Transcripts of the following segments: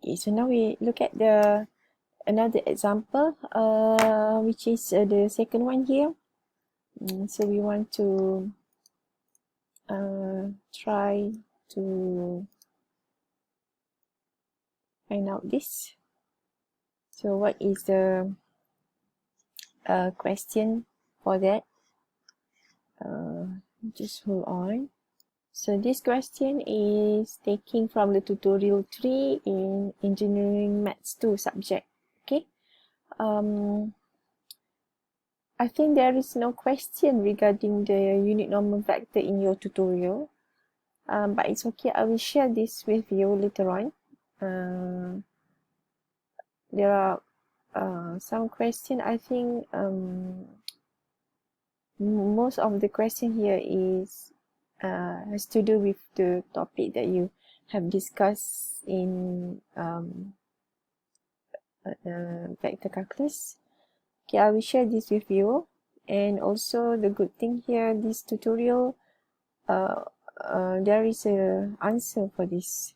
Okay, so now we look at the another example, which is the second one here. So we want to try to find out this. So what is the question for that? Just hold on. So this question is taking from the tutorial 3 in engineering maths 2 subject. Okay. I think there is no question regarding the unit normal vector in your tutorial. But it's okay, I will share this with you later on. There are some question. I think most of the question here is has to do with the topic that you have discussed in vector calculus. Okay, I will share this with you. And also the good thing here, this tutorial, there is a answer for this.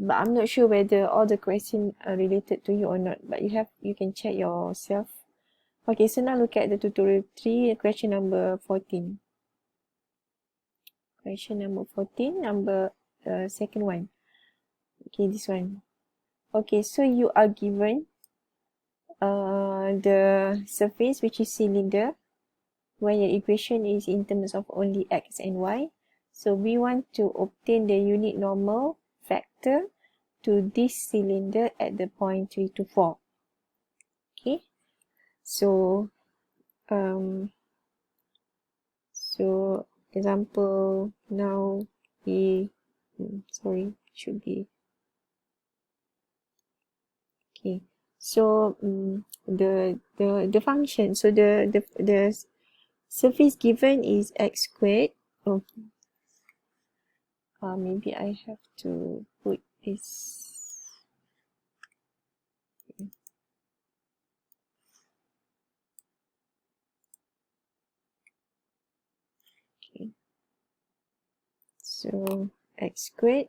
But I'm not sure whether all the questions are related to you or not. But you can check yourself. Okay, so now look at the tutorial 3, question number 14. Question number 14, number second one. Okay, this one. Okay, so you are given the surface, which is cylinder, where your equation is in terms of only x and y. So we want to obtain the unit normal vector to this cylinder at the point 3 to 4. Okay, so example now should be okay. So the function, so the surface given is x squared. Okay. Maybe I have to put this. Okay. So x squared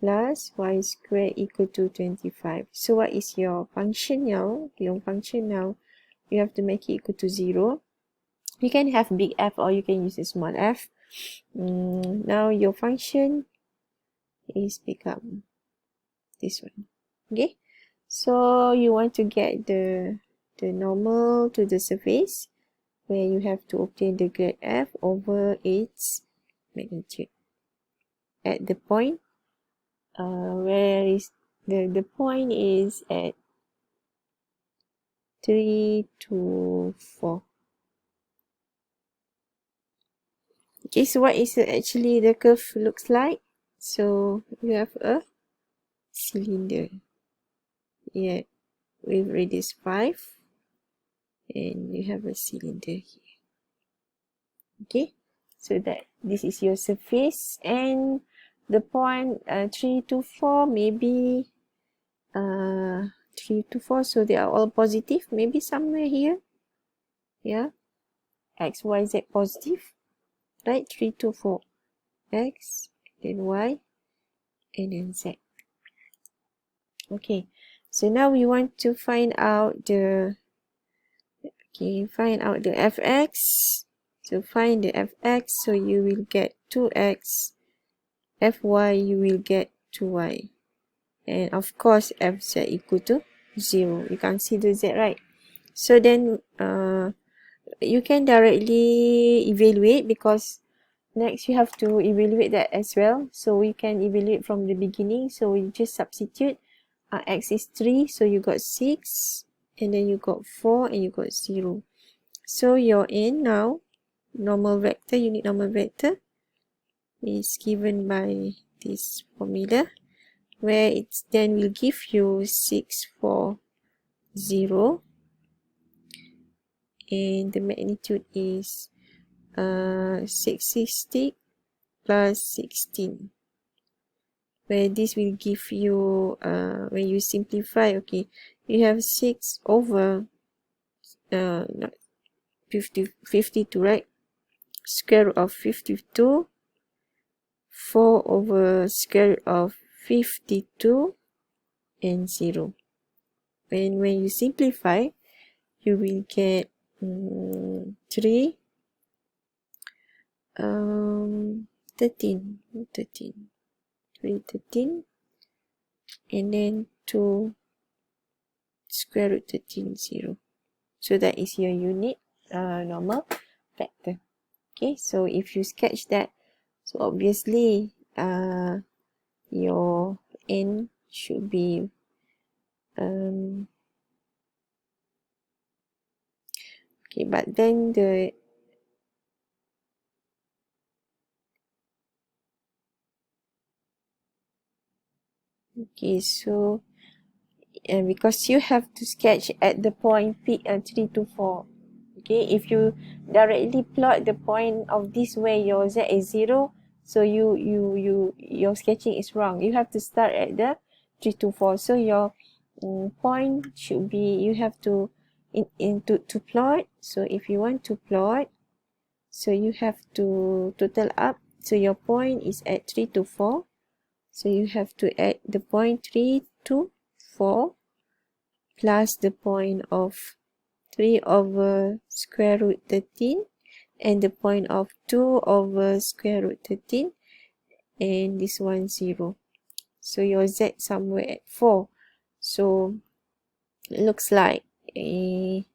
plus y squared equal to 25. So what is your function now? Your function now, you have to make it equal to 0. You can have big F or you can use a small f. Now your function is become this one. Okay, so you want to get the normal to the surface, where you have to obtain the grade f over its magnitude at the point where is the point is at 3 to 4. Okay, so what is actually the curve looks like? So you have a cylinder, yeah, with radius 5, and you have a cylinder here. Okay, so that this is your surface, and the point 3 to 4, maybe 3 to 4, so they are all positive, maybe somewhere here, yeah, x, y, z positive, right? 3 to 4, x, then y, and then z. Okay, so now we want to find out the fx. So find the fx, so you will get 2x, fy you will get 2y, and of course fz equal to 0. You can't see the z, right? So then you can directly evaluate, because next you have to evaluate that as well. So we can evaluate from the beginning. So we just substitute. X is 3, so you got 6, and then you got 4, and you got 0. So your n now, normal vector, unit normal vector, is given by this formula, where it then will give you 6, 4, 0, and the magnitude is 60 plus 16, where this will give you, when you simplify, okay, you have 6 over 52, right? Square root of 52, 4 over square root of 52 and 0. And when you simplify, you will get 3 13 and then 2 square root 13 0. So that is your unit normal factor. Okay, so if you sketch that, so obviously your n should be okay, but then so because you have to sketch at the point P 3 to 4. Okay, if you directly plot the point of this way, your z is 0, so your sketching is wrong. You have to start at the 3 to 4. So your point should be, you have to to plot. So if you want to plot, so you have to total up. So your point is at 3 to 4. So you have to add the point 3 to 4 plus the point of 3 over square root 13 and the point of 2 over square root 13, and this one 0. So your z somewhere at 4. So it looks like you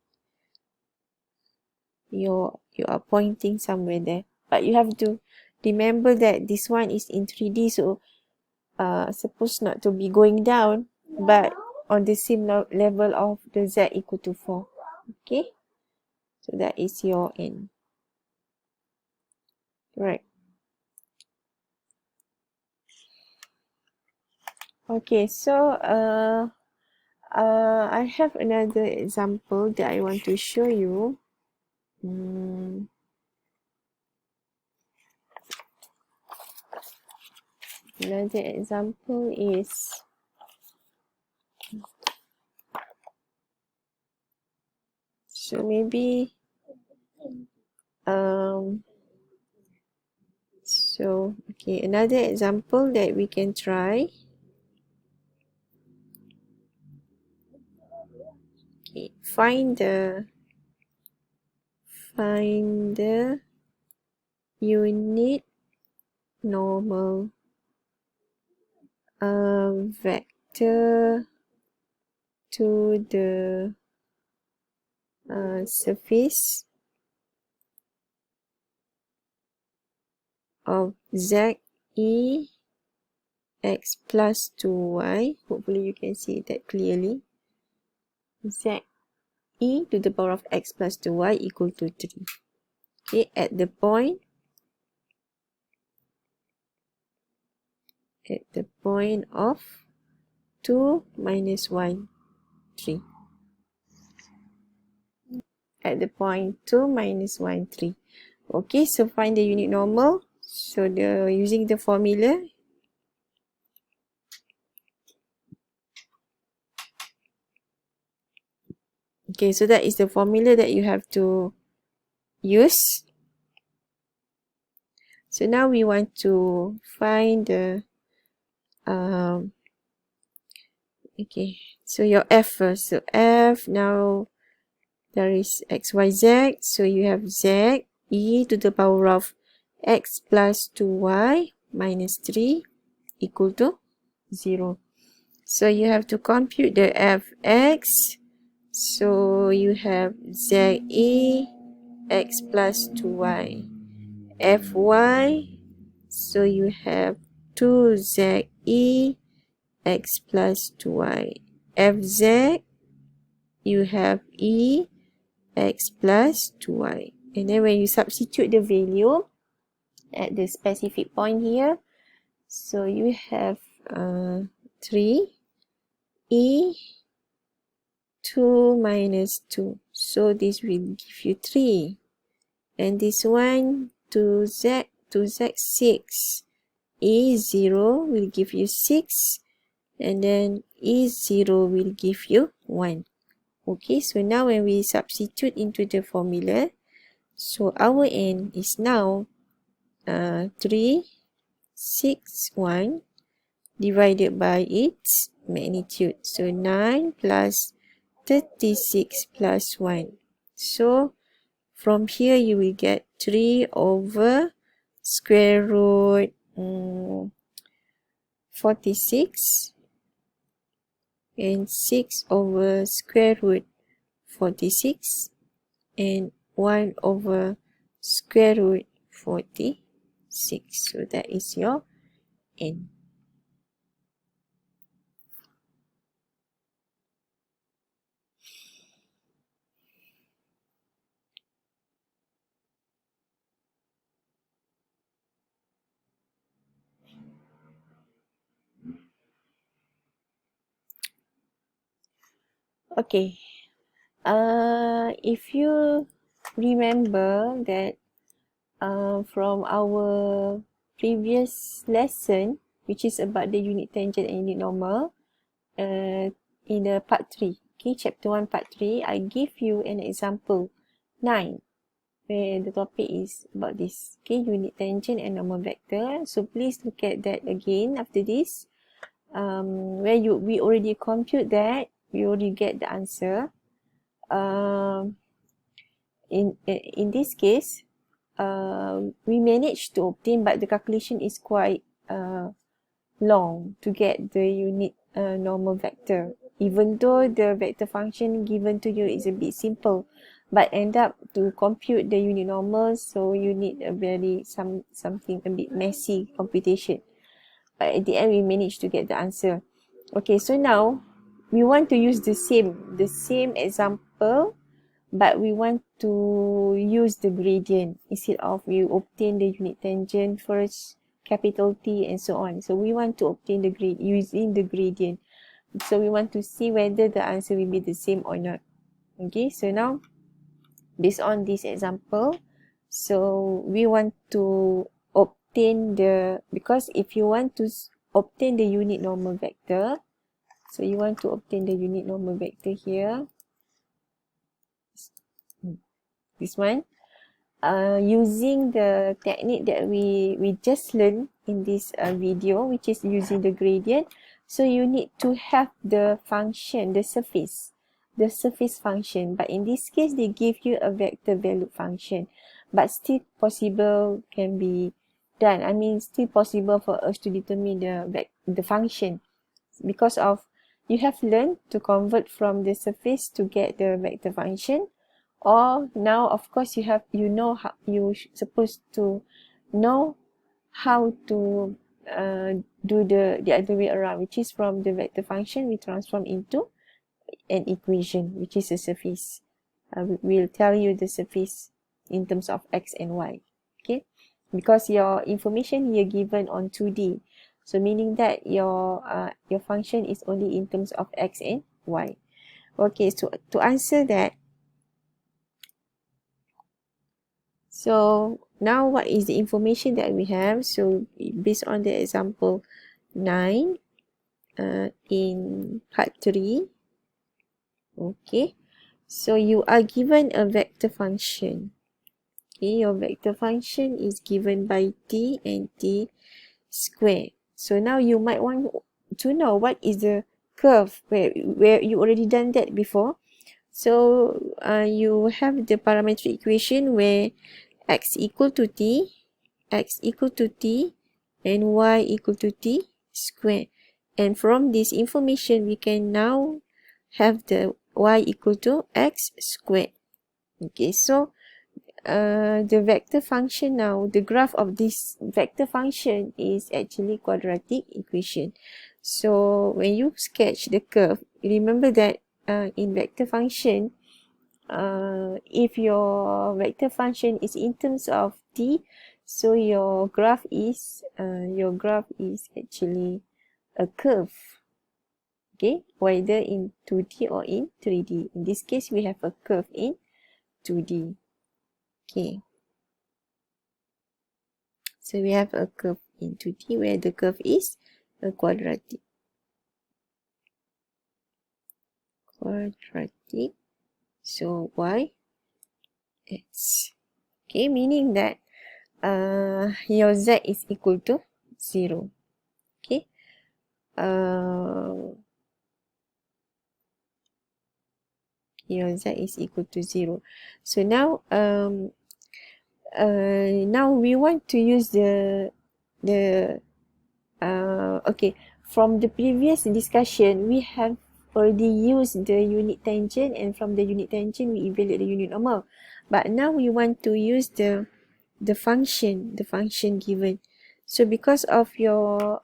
are pointing somewhere there, but you have to remember that this one is in 3D, so supposed not to be going down, but on the same level of the z equal to 4. Okay, so that is your n. Right. Okay, so I have another example that I want to show you. Another example is so maybe so okay, another example that we can try. Okay, find the unit normal vector to the surface of z e x plus 2y. Hopefully you can see that clearly. Z e to the power of x plus 2y equal to 3. Okay, at the point of 2 minus 1 3. At the point 2 minus 1 3. Okay, so find the unit normal. So using the formula, okay, so that is the formula that you have to use. So now we want to find the okay, so your f first. So f, now there is x, y, z. So you have z e to the power of x plus 2y minus 3 equal to 0. So you have to compute the fx. So you have z e x plus 2y. Fy, so you have 2z e x plus 2y. Fz, you have e x plus 2y. And then when you substitute the value at the specific point here, so you have 3 e 2 minus 2. So this will give you 3. And this one 2z 6. E0 will give you 6. And then E0 will give you 1. Okay, so now when we substitute into the formula, so our n is now 3, 6, 1 divided by its magnitude. So 9 plus 36 plus 1. So from here you will get 3 over square root 46 and 6 over square root 46 and 1 over square root 46. So that is your n. Okay. If you remember that from our previous lesson, which is about the unit tangent and unit normal, in the part 3, okay, chapter 1, part 3, I give you an example 9, where the topic is about this, okay, unit tangent and normal vector. So please look at that again after this, where we already compute that, we already get the answer. In this case, we managed to obtain, but the calculation is quite long to get the unit normal vector, even though the vector function given to you is a bit simple, but end up to compute the unit normal, so you need a very something a bit messy computation, but at the end we managed to get the answer. Okay, so now we want to use the same example, but we want to use the gradient instead of you obtain the unit tangent first, capital T and so on. So we want to obtain the grade using the gradient. So we want to see whether the answer will be the same or not. Okay, so now based on this example, so we want to obtain the, because if you want to obtain the unit normal vector, so you want to obtain the unit normal vector here, this one, using the technique that we just learned in this video, which is using the gradient. So you need to have the function, the surface function, but in this case they give you a vector value function, but still possible can be done. I mean, still possible for us to determine the function, because of you have learned to convert from the surface to get the vector function. Or now, of course, you know how you supposed to know how to do the other way around, which is from the vector function we transform into an equation, which is a surface. We'll tell you the surface in terms of x and y. Okay, because your information here given on 2D, so meaning that your function is only in terms of x and y. Okay, so to answer that, so now what is the information that we have? So based on the example 9 in part 3, okay, so you are given a vector function. Okay, your vector function is given by t and t squared. So now you might want to know what is the curve, where you already done that before. So you have the parametric equation where x equal to t, and y equal to t squared. And from this information, we can now have the y equal to x squared. Okay, so the vector function now, the graph of this vector function is actually quadratic equation. So when you sketch the curve, remember that in vector function, if your vector function is in terms of t, so your graph is actually a curve. Okay, whether in 2D or in 3D. In this case, we have a curve in 2D. Okay, so we have a curve in 2D where the curve is a quadratic. So y x. Okay, meaning that your z is equal to 0. Okay, your z is equal to 0. So now now we want to use the okay, from the previous discussion we have already used the unit tangent, and from the unit tangent we evaluate the unit normal. But now we want to use the function given. So because of your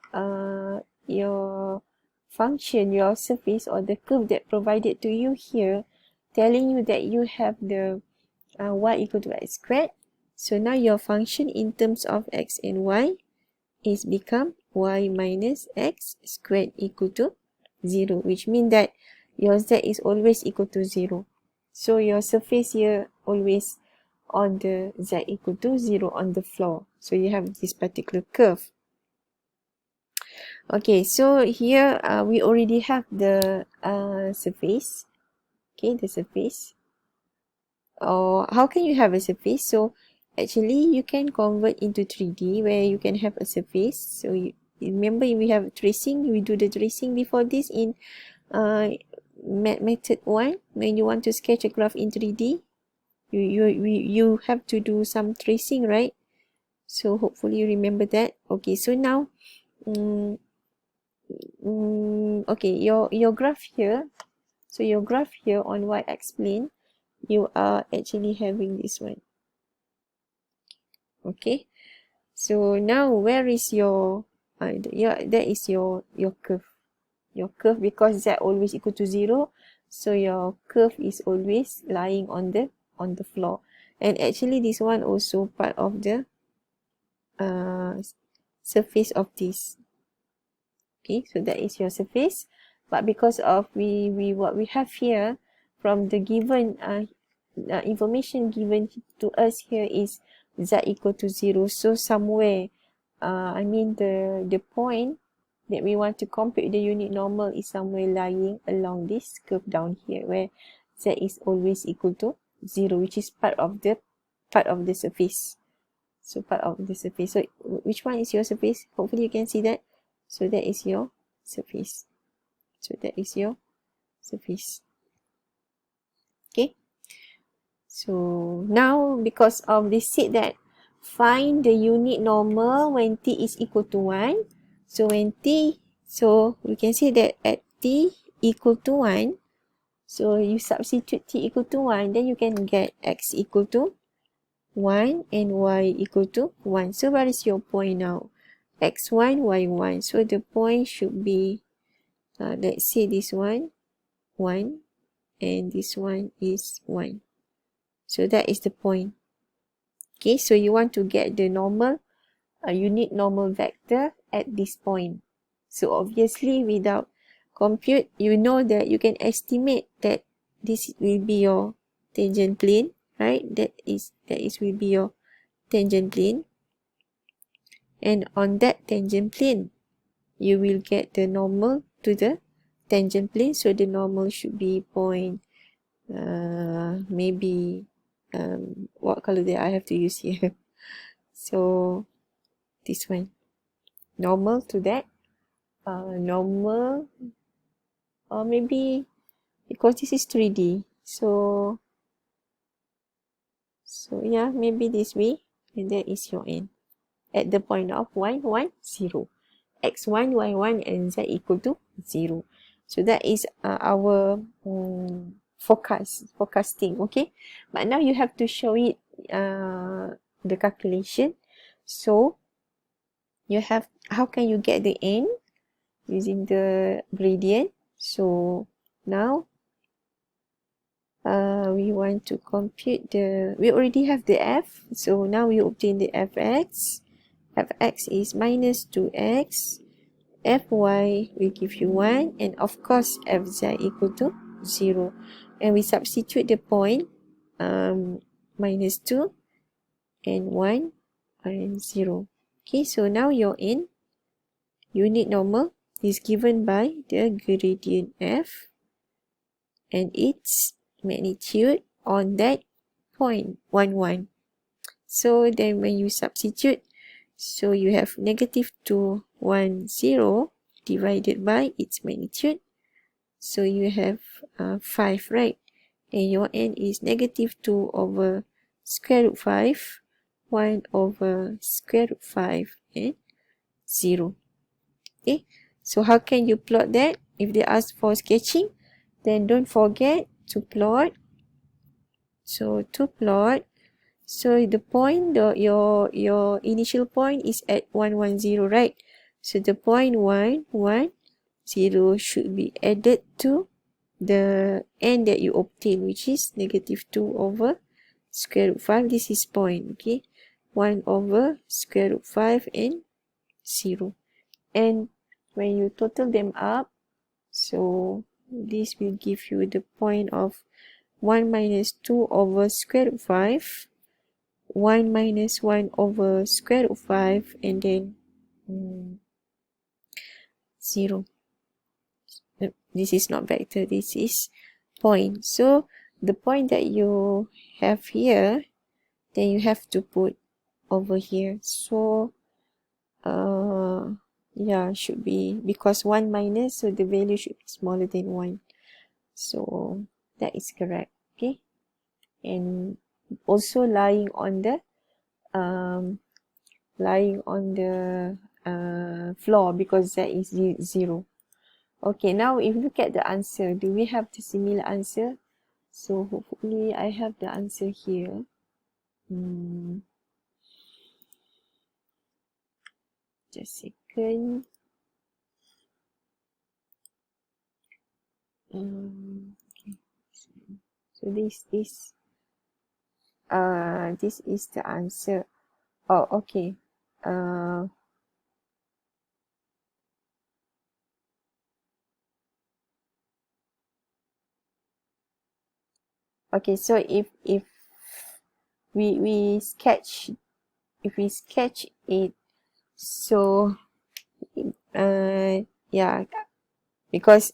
function, your surface or the curve that provided to you here, telling you that you have the y equal to x squared. So now your function in terms of x and y is become y minus x squared equal to 0, which means that your z is always equal to 0. So your surface here always on the z equal to 0 on the floor. So you have this particular curve. Okay, so here we already have the surface. Okay, the surface. Or how can you have a surface? So actually you can convert into 3D where you can have a surface. So you remember we have tracing, we do the tracing before this in method 1. When you want to sketch a graph in 3D, you have to do some tracing, right? So hopefully you remember that. Okay, so now okay, your graph here. So your graph here on y-axis plane, you are actually having this one. Okay, so now where is your that is your curve. Your curve, because z always equal to 0, so your curve is always lying on the floor. And actually this one also part of the surface of this. Okay, so that is your surface. But because of what we have here from the given information given to us here is z equal to 0. So somewhere, I mean the point that we want to compute the unit normal is somewhere lying along this curve down here, where z is always equal to 0, which is part of the surface. So part of the surface. So which one is your surface? Hopefully you can see that. So that is your surface. So that is your surface. Okay. So now because of this said that find the unit normal when t is equal to 1. So when t, so we can say that at t equal to 1, so you substitute t equal to 1, then you can get x equal to 1 and y equal to 1. So where is your point now? x1, y1. So the point should be, let's say this one, 1, and this one is 1. So that is the point. Okay, so you want to get the normal, unit normal vector at this point. So obviously without compute, you know that you can estimate that this will be your tangent plane, right? That is will be your tangent plane. And on that tangent plane, you will get the normal to the tangent plane. So the normal should be point, maybe, what color that I have to use here? So this one, normal to that, normal, or maybe because this is 3D, so yeah, maybe this way, and that is your end at the point of y1, 0, x1, y1, and z equal to 0. So that is our forecasting. Okay, but now you have to show it the calculation. So you have, how can you get the n? Using the gradient. So now we want to compute we already have the f, so now we obtain the fx. Fx is minus 2x, fy will give you 1, and of course fz equal to 0. And we substitute the point, minus 2 and 1 and 0. Okay, so now your n, unit normal, is given by the gradient f and its magnitude on that point, 1, 1. So then when you substitute, so you have negative 2, 1, 0, divided by its magnitude. So you have 5, right? And your n is negative 2 over square root 5, 1 over square root 5, and 0. Okay, so how can you plot that? If they ask for sketching, then don't forget to plot. So to plot, so the point, your initial point is at 1, 1, 0, right? So the point 1, 1, 0 should be added to the n that you obtain, which is negative 2 over square root 5. This is point, okay? 1 over square root 5 and 0. And when you total them up, so this will give you the point of 1 minus 2 over square root 5, 1 minus 1 over square root 5, and then 0. This is not vector, this is point. So the point that you have here, then you have to put over here. So yeah, should be, because 1 minus, so the value should be smaller than 1. So that is correct. Okay, and also lying on the floor, because that is 0. Okay, now if you look at the answer, do we have the similar answer? So hopefully I have the answer here. Just a second. Okay. So this is the answer. Oh, okay. Okay, so if we sketch it, so yeah, because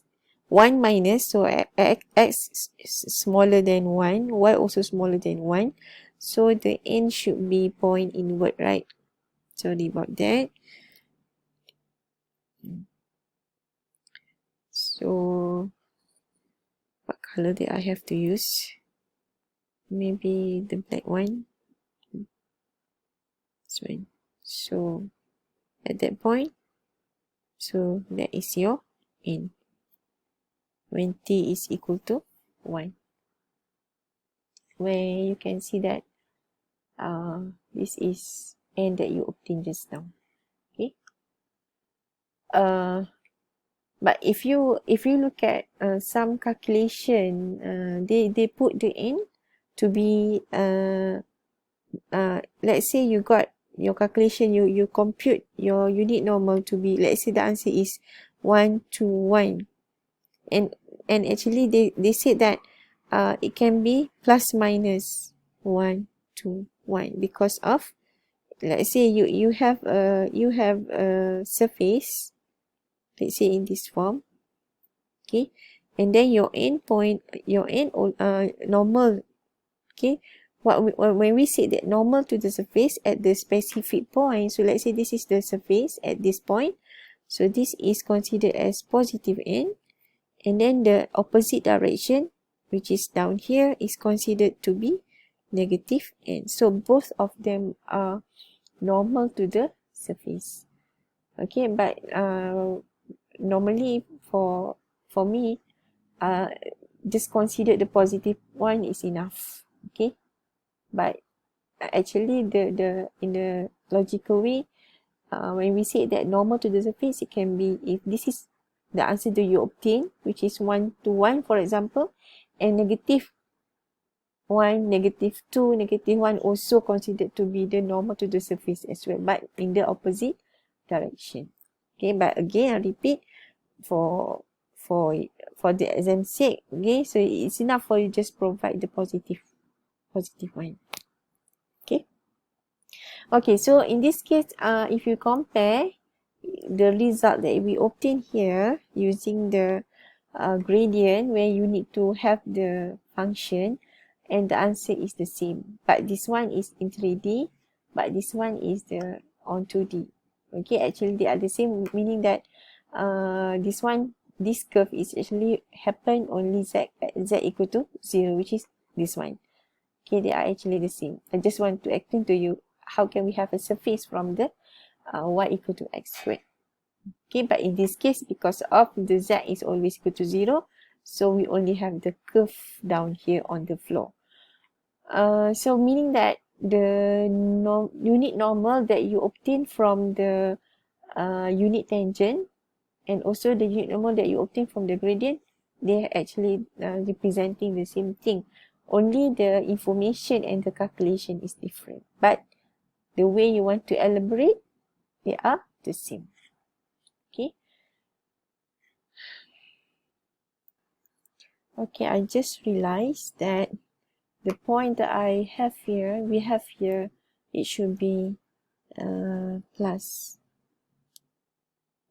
1 minus, so x is smaller than 1, y also smaller than 1, so the n should be point inward, right? Sorry about that. So what color did I have to use? Maybe the black one. This one. So at that point, so that is your n when t is equal to 1, where you can see that this is n that you obtained just now. Okay, but if you look at some calculation, they put the n to be let's say you got your calculation, you compute your unit normal to be, let's say the answer is 1 to 1, and actually they said that it can be plus minus 1 to 1 because of, let's say you have a surface, let's say in this form, okay, and then your end point, your end normal, okay, when we say that normal to the surface at the specific point, so let's say this is the surface at this point, so this is considered as positive n, and then the opposite direction, which is down here, is considered to be negative n. So both of them are normal to the surface. Okay, but normally for me, just consider the positive one is enough. Okay, but actually the in the logical way, when we say that normal to the surface, it can be, if this is the answer that you obtain, which is 1 to 1, for example, and negative 1, negative 2, negative 1 also considered to be the normal to the surface as well, but in the opposite direction. Okay, but again, I repeat, for the exam sake, okay, so it's enough for you just provide the positive one. Okay, so in this case, if you compare the result that we obtain here using the gradient, where you need to have the function, and the answer is the same, but this one is in 3D, but this one is the on 2D. Okay, actually they are the same, meaning that this curve is actually happen only z at z equal to 0, which is this one. Okay, they are actually the same. I just want to explain to you how can we have a surface from the y equal to x squared. Okay, but in this case, because of the z is always equal to 0, so we only have the curve down here on the floor. So meaning that the unit normal that you obtain from the unit tangent and also the unit normal that you obtain from the gradient, they are actually representing the same thing. Only the information and the calculation is different. But the way you want to elaborate, they are the same. Okay. Okay, I just realized that the point that I have here, we have here, it should be plus.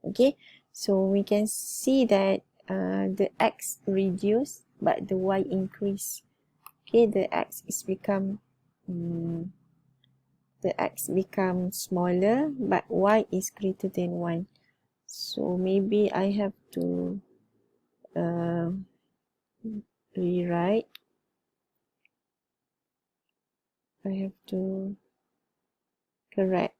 Okay, so we can see that the x reduce but the y increase. Okay, the x become smaller but y is greater than 1. So maybe I have to rewrite. I have to correct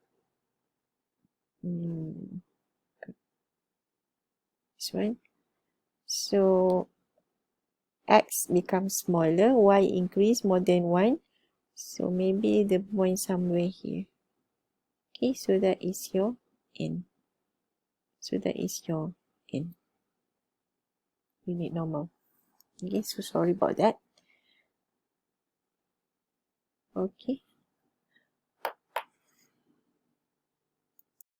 this one. So x becomes smaller, y increase more than 1. So maybe the point somewhere here. Okay, so that is your n. So that is your n. Unit normal. Okay, so sorry about that. Okay.